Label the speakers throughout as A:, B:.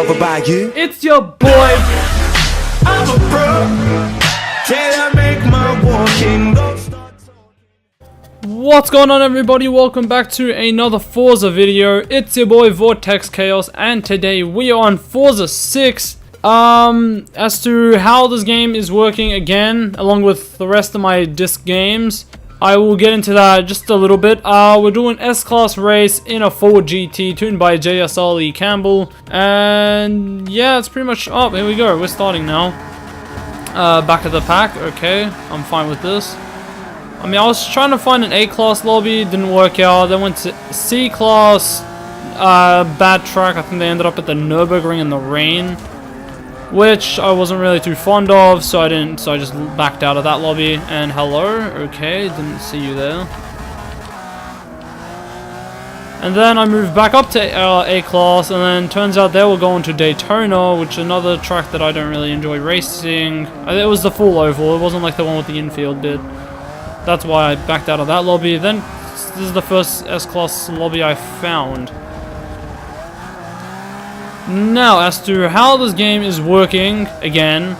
A: discovered by you.
B: It's your boy.
A: I'm a pro. Can I make my walking go start talking?
B: What's going on, everybody? Welcome back to another Forza video. It's your boy Vortex Chaos, and today we are on Forza 6. As to how this game is working again, along with the rest of my disc games, I will get into that just a little bit. We're doing S-Class race in a Ford GT tuned by JSL Campbell, and yeah, it's pretty much. Oh, here we go. We're starting now. Back of the pack. Okay, I'm fine with this. I mean, I was trying to find an A-Class lobby, didn't work out. Then went to C-Class, bad track. I think they ended up at the Nürburgring in the rain, which I wasn't really too fond of, so I just backed out of that lobby. And hello, okay, didn't see you there. And then I moved back up to A-Class, and then turns out they were going to Daytona, which is another track that I don't really enjoy racing. It was the full oval, it wasn't like the one with the infield bit. That's why I backed out of that lobby. Then, this is the first S-Class lobby I found. Now, as to how this game is working, again,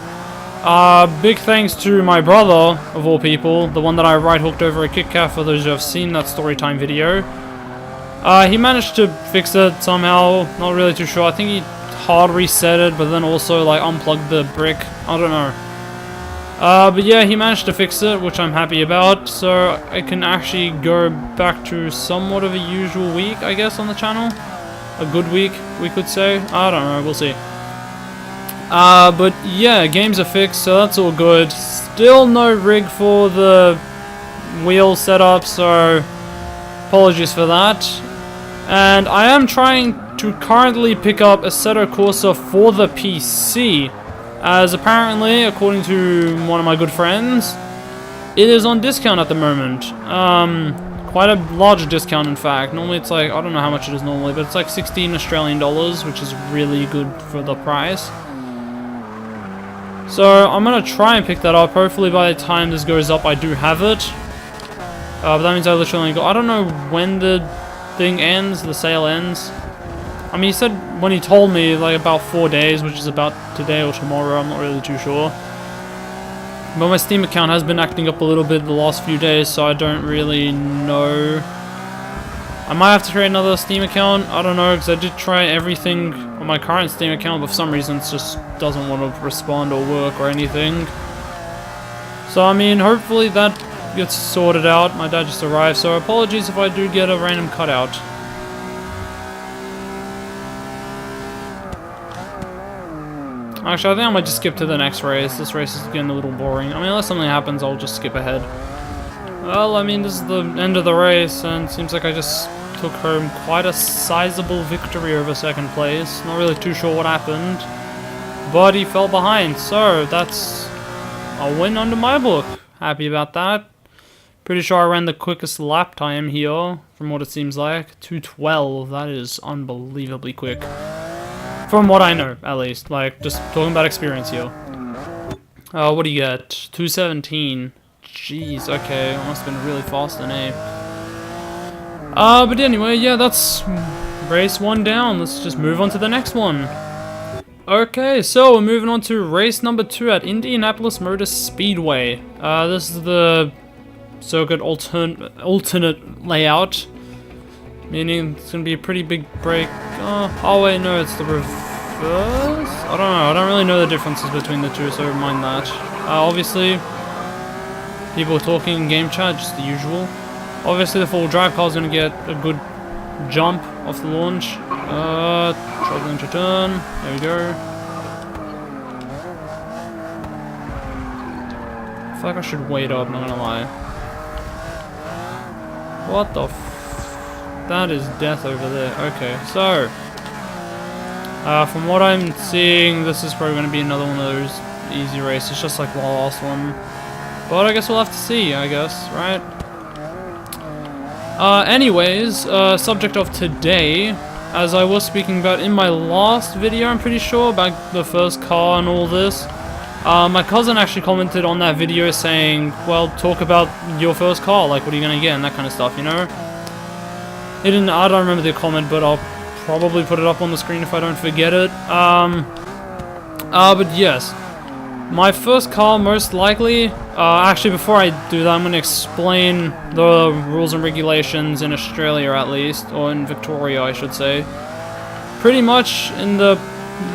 B: big thanks to my brother, of all people, the one that I right-hooked over a KitKat for those who have seen that storytime video. He managed to fix it somehow, not really too sure. I think he hard reset it, but then also like unplugged the brick. I don't know. But yeah, he managed to fix it, which I'm happy about, so I can actually go back to somewhat of a usual week, I guess, on the channel. A good week, we could say. I don't know, we'll see. But yeah, games are fixed, so that's all good. Still no rig for the wheel setup, so apologies for that. And I am trying to currently pick up Assetto Corsa for the PC, as apparently, according to one of my good friends, it is on discount at the moment. Quite a large discount, in fact. Normally it's like, I don't know how much it is normally, but it's like 16 Australian dollars, which is really good for the price. So I'm gonna try and pick that up. Hopefully by the time this goes up I do have it. But that means I literally only got, I don't know when the thing ends, the sale ends. I mean, he said when he told me like about 4 days, which is about today or tomorrow, I'm not really too sure. But my Steam account has been acting up a little bit the last few days, so I don't really know. I might have to create another Steam account, I don't know, because I did try everything on my current Steam account, but for some reason it just doesn't want to respond or work or anything. So I mean, hopefully that gets sorted out. My dad just arrived, so apologies if I do get a random cutout. Actually, I think I might just skip to the next race. This race is getting a little boring. I mean, unless something happens, I'll just skip ahead. Well, I mean, this is the end of the race, and it seems like I just took home quite a sizable victory over second place. Not really too sure what happened, but he fell behind, so that's a win under my book. Happy about that. Pretty sure I ran the quickest lap time here, from what it seems like. 2:12, that is unbelievably quick. From what I know, at least. Like, just talking about experience here. What do you get? 2:17. Jeez, okay. It must have been really fast then, eh? But anyway, yeah, that's race 1 down. Let's just move on to the next one. Okay, so we're moving on to race number 2 at Indianapolis Motor Speedway. This is the circuit alternate layout, meaning it's gonna be a pretty big break. Oh wait, no, it's the reverse. I don't know. I don't really know the differences between the two, so mind that. Obviously, people are talking in game chat, just the usual. Obviously, the full drive car is gonna get a good jump off the launch. Struggling to turn. There we go. I feel like I should wait up, not gonna lie. What the that is death over there. Okay, so from what I'm seeing, this is probably going to be another one of those easy races, just like the last one. But I guess we'll have to see, I guess, right? Anyways, subject of today, as I was speaking about in my last video, I'm pretty sure, about the first car and all this. My cousin actually commented on that video saying, well, talk about your first car, like what are you going to get and that kind of stuff, you know? He didn't, I don't remember the comment, but I'll probably put it up on the screen if I don't forget it. But yes, my first car most likely, actually before I do that I'm going to explain the rules and regulations in Australia at least, or in Victoria I should say. Pretty much in the,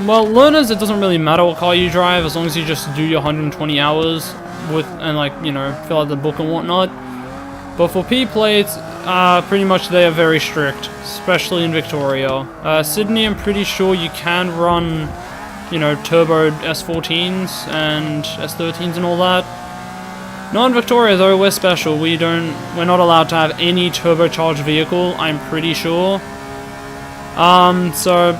B: well, learners it doesn't really matter what car you drive as long as you just do your 120 hours with, and like, you know, fill out the book and whatnot. But for P plates, pretty much they are very strict, especially in Victoria. Sydney I'm pretty sure you can run, you know, turbo S14s and S13s and all that. Not in Victoria though, we're special. We're not allowed to have any turbocharged vehicle, I'm pretty sure. So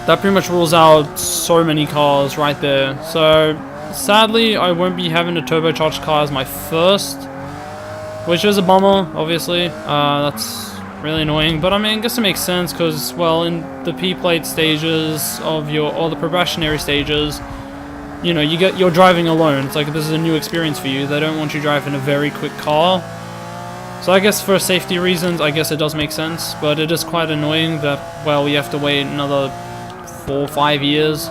B: that pretty much rules out so many cars right there. So sadly, I won't be having a turbocharged car as my first, which is a bummer, obviously. That's really annoying, but I mean, I guess it makes sense because, well, in the P-plate stages of or the probationary stages, you know, you're driving alone. It's like this is a new experience for you. They don't want you driving a very quick car. So I guess for safety reasons, I guess it does make sense, but it is quite annoying that, well, we have to wait another 4 or 5 years.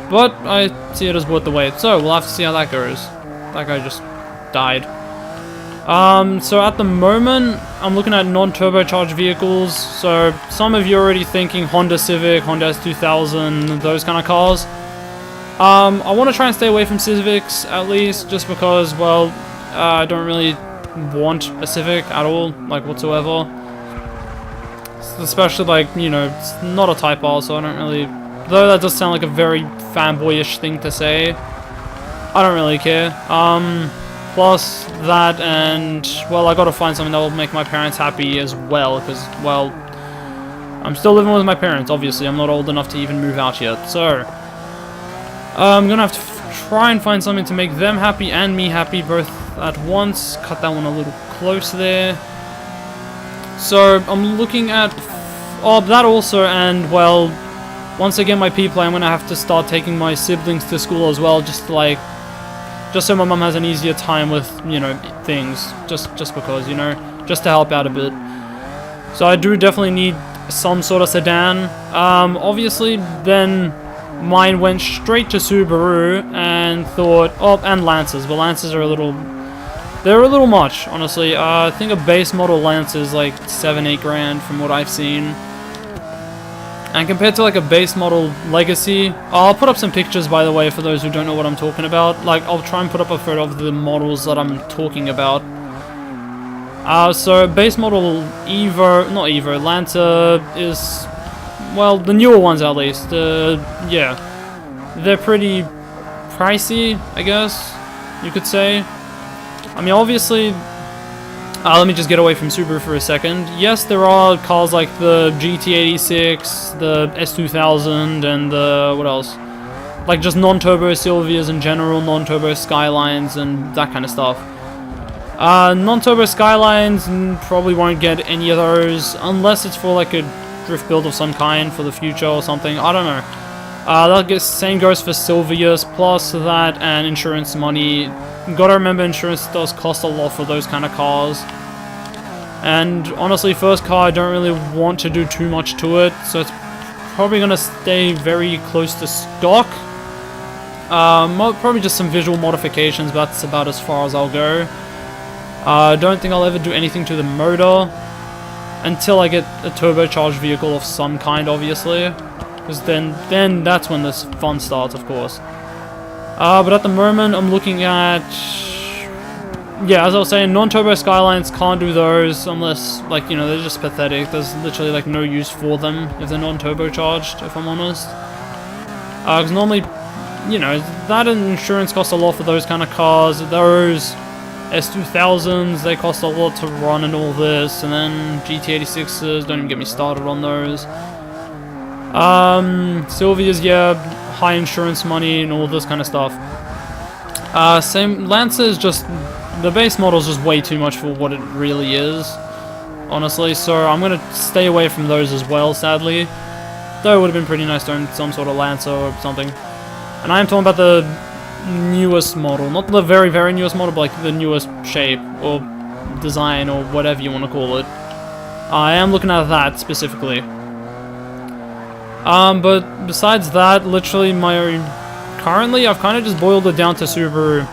B: But I see it as worth the wait, so we'll have to see how that goes. That guy just died. So at the moment, I'm looking at non-turbocharged vehicles. So some of you are already thinking Honda Civic, Honda S2000, those kind of cars. I want to try and stay away from Civics at least, just because, well, I don't really want a Civic at all, like whatsoever. Especially like, you know, it's not a Type R, so I don't really, though that does sound like a very fanboyish thing to say, I don't really care. Plus that, and, well, I gotta find something that will make my parents happy as well, because, well, I'm still living with my parents, obviously. I'm not old enough to even move out yet, so I'm gonna have to try and find something to make them happy and me happy both at once. Cut that one a little close there. So I'm looking at that also, and, well, once I get my P-play, I'm gonna have to start taking my siblings to school as well, just so my mum has an easier time with, you know, things, just because, you know, just to help out a bit. So I do definitely need some sort of sedan. Obviously, then mine went straight to Subaru and thought, oh, and Lancers, but Lancers are they're a little much, honestly. I think a base model Lancer is like 7-8 grand from what I've seen. And compared to like a base model Legacy, I'll put up some pictures by the way for those who don't know what I'm talking about. Like, I'll try and put up a photo of the models that I'm talking about. So base model Lancer is, well, the newer ones at least. Yeah, they're pretty pricey, I guess you could say. I mean, obviously, let me just get away from Subaru for a second. Yes, there are cars like the GT86, the S2000, and the, what else? Like just non-turbo Silvias in general, non-turbo Skylines, and that kind of stuff. Non-turbo Skylines probably won't get any of those, unless it's for like a drift build of some kind for the future or something, I don't know. Same goes for Silvias, plus that and insurance money. Gotta remember, insurance does cost a lot for those kind of cars. And honestly, first car, I don't really want to do too much to it, so it's probably gonna stay very close to stock. Probably just some visual modifications, but that's about as far as I'll go. I don't think I'll ever do anything to the motor until I get a turbocharged vehicle of some kind, obviously. Because then that's when this fun starts, of course. But at the moment, I'm looking at, yeah, as I was saying, non-turbo Skylines, can't do those unless, like, you know, they're just pathetic. There's literally, like, no use for them if they're non-turbocharged, if I'm honest. Because normally, you know, that and insurance costs a lot for those kind of cars. Those S2000s, they cost a lot to run and all this, and then GT86s, don't even get me started on those. Silvias, yeah, high insurance money and all this kind of stuff. Same, Lancer is just, the base model is just way too much for what it really is, honestly, so I'm gonna stay away from those as well, sadly. Though it would have been pretty nice to own some sort of Lancer or something. And I am talking about the newest model, not the very, very newest model, but like the newest shape or design or whatever you want to call it. I am looking at that specifically. But besides that, literally currently I've kind of just boiled it down to Subaru.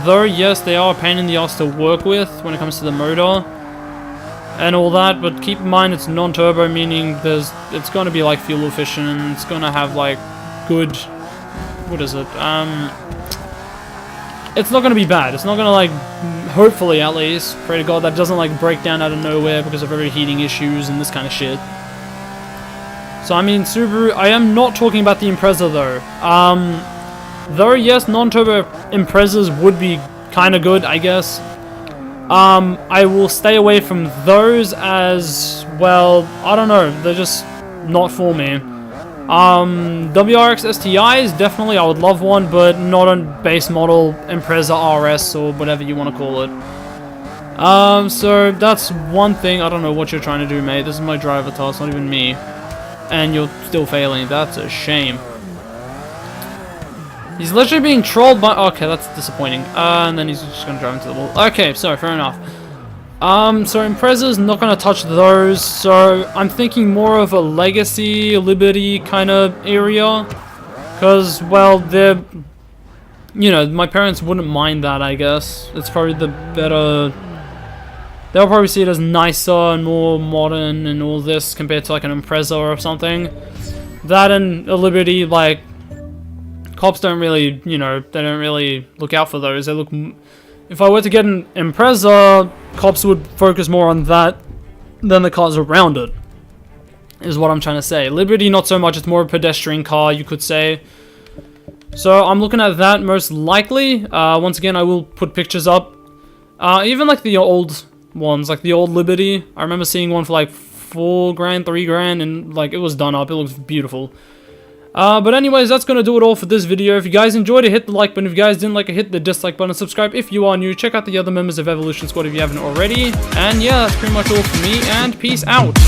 B: Though yes, they are a pain in the ass to work with when it comes to the motor and all that, but keep in mind it's non-turbo, meaning it's going to be like fuel efficient, and it's going to have like good, what is it, it's not going to be bad. It's not going to like, hopefully at least, pray to God that doesn't like break down out of nowhere because of overheating issues and this kind of shit. So I mean, Subaru, I am not talking about the Impreza though. Though yes, non-turbo Imprezas would be kind of good, I guess. I will stay away from those as, well, I don't know, they're just not for me. WRX STIs, definitely, I would love one, but not a base model Impreza RS or whatever you want to call it. So that's one thing. I don't know what you're trying to do, mate. This is my driver task, not even me. And you're still failing. That's a shame. He's literally being trolled by... Okay, that's disappointing. And then he's just going to drive into the wall. Okay, so fair enough. So Impreza's not going to touch those. So I'm thinking more of a Legacy, Liberty kind of area. Because, well, they're... You know, my parents wouldn't mind that, I guess. It's probably the better... They'll probably see it as nicer and more modern and all this compared to like an Impreza or something. That and a Liberty, like... Cops don't really, you know, they don't really look out for those. They look... If I were to get an Impreza, cops would focus more on that than the cars around it. Is what I'm trying to say. Liberty, not so much. It's more a pedestrian car, you could say. So I'm looking at that most likely. Once again, I will put pictures up. Even like the old ones, like the old Liberty. I remember seeing one for like $4 grand, $3 grand, and like it was done up. It looks beautiful. But anyways, that's going to do it all for this video. If you guys enjoyed it, hit the like button. If you guys didn't like it, hit the dislike button. Subscribe if you are new. Check out the other members of Evolution Squad if you haven't already. And yeah, that's pretty much all for me, and peace out.